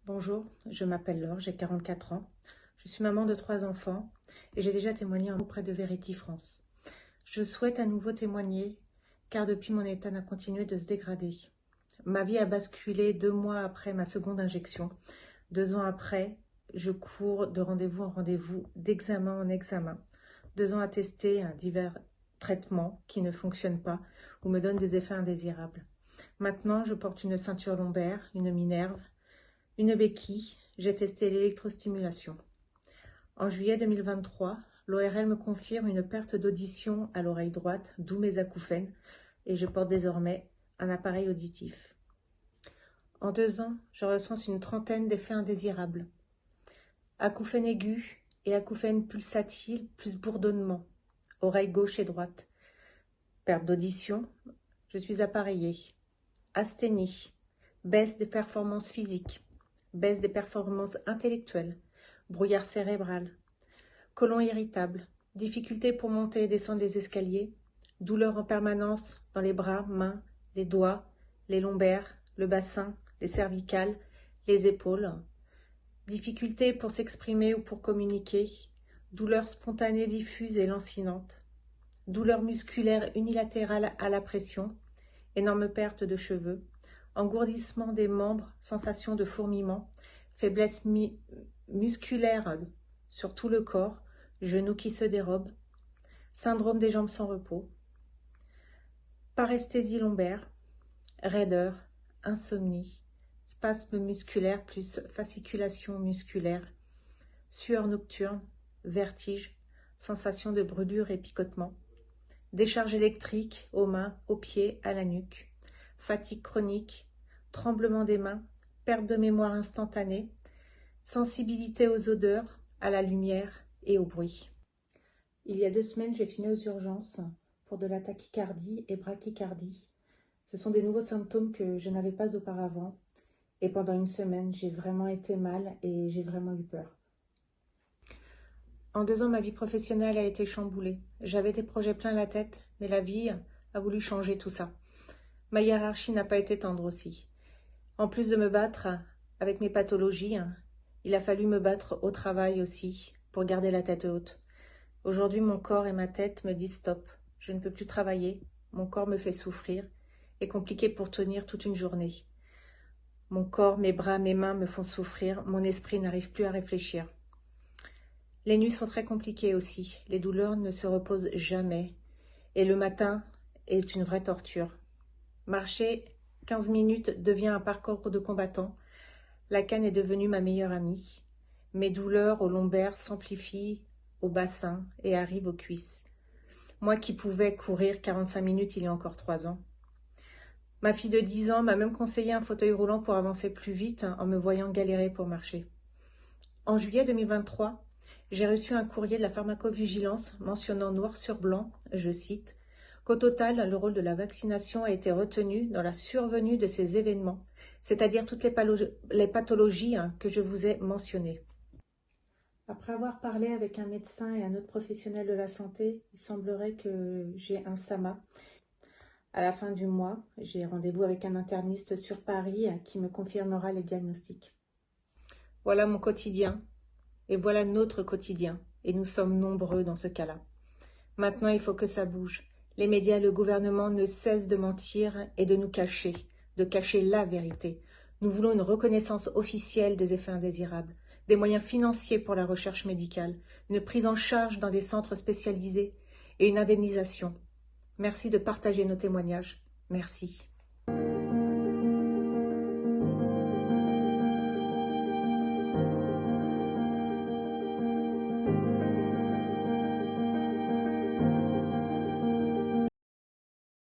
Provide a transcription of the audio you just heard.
Bonjour, je m'appelle Laure, j'ai 44 ans. Je suis maman de 3 enfants et j'ai déjà témoigné auprès de Verity France. Je souhaite à nouveau témoigner car depuis mon état n'a continué de se dégrader. Ma vie a basculé 2 mois après ma seconde injection. 2 ans après, je cours de rendez-vous en rendez-vous, d'examen en examen. 2 ans à tester divers traitements qui ne fonctionnent pas ou me donnent des effets indésirables. Maintenant, je porte une ceinture lombaire, une minerve, une béquille, j'ai testé l'électrostimulation. En juillet 2023, l'ORL me confirme une perte d'audition à l'oreille droite, d'où mes acouphènes, et je porte désormais un appareil auditif. En 2 ans, je recense une trentaine d'effets indésirables. Acouphènes aigus et acouphènes pulsatiles plus bourdonnement, oreille gauche et droite. Perte d'audition, je suis appareillée. Asthénie, baisse des performances physiques. Baisse des performances intellectuelles, brouillard cérébral, côlon irritable, difficulté pour monter et descendre les escaliers, douleur en permanence dans les bras, mains, les doigts, les lombaires, le bassin, les cervicales, les épaules, difficulté pour s'exprimer ou pour communiquer, douleur spontanée diffuse et lancinante, douleur musculaire unilatérale à la pression, énorme perte de cheveux, engourdissement des membres, sensation de fourmillement, faiblesse musculaire sur tout le corps, genoux qui se dérobent, syndrome des jambes sans repos, paresthésie lombaire, raideur, insomnie, spasme musculaire plus fasciculation musculaire, sueur nocturne, vertige, sensation de brûlure et picotement, décharge électrique aux mains, aux pieds, à la nuque, fatigue chronique, tremblement des mains, perte de mémoire instantanée, sensibilité aux odeurs, à la lumière et au bruit. Il y a 2 semaines, j'ai fini aux urgences pour de la tachycardie et bradycardie. Ce sont des nouveaux symptômes que je n'avais pas auparavant. Et pendant 1 semaine, j'ai vraiment été mal et j'ai vraiment eu peur. En 2 ans, ma vie professionnelle a été chamboulée. J'avais des projets plein la tête, mais la vie a voulu changer tout ça. Ma hiérarchie n'a pas été tendre aussi. En plus de me battre avec mes pathologies, il a fallu me battre au travail aussi pour garder la tête haute. Aujourd'hui, mon corps et ma tête me disent stop. Je ne peux plus travailler. Mon corps me fait souffrir. Et compliqué pour tenir toute une journée. Mon corps, mes bras, mes mains me font souffrir. Mon esprit n'arrive plus à réfléchir. Les nuits sont très compliquées aussi. Les douleurs ne se reposent jamais. Et le matin est une vraie torture. Marcher 15 minutes devient un parcours de combattant. La canne est devenue ma meilleure amie. Mes douleurs aux lombaires s'amplifient au bassin et arrivent aux cuisses. Moi qui pouvais courir 45 minutes il y a encore 3 ans. Ma fille de 10 ans m'a même conseillé un fauteuil roulant pour avancer plus vite en me voyant galérer pour marcher. En juillet 2023, j'ai reçu un courrier de la pharmacovigilance mentionnant noir sur blanc, je cite, qu'au total, le rôle de la vaccination a été retenu dans la survenue de ces événements, c'est-à-dire toutes les pathologies que je vous ai mentionnées. Après avoir parlé avec un médecin et un autre professionnel de la santé, il semblerait que j'ai un SAMA. À la fin du mois, j'ai rendez-vous avec un interniste sur Paris qui me confirmera les diagnostics. Voilà mon quotidien et voilà notre quotidien et nous sommes nombreux dans ce cas-là. Maintenant, il faut que ça bouge. Les médias et le gouvernement ne cessent de mentir et de nous cacher, de cacher la vérité. Nous voulons une reconnaissance officielle des effets indésirables, des moyens financiers pour la recherche médicale, une prise en charge dans des centres spécialisés et une indemnisation. Merci de partager nos témoignages. Merci.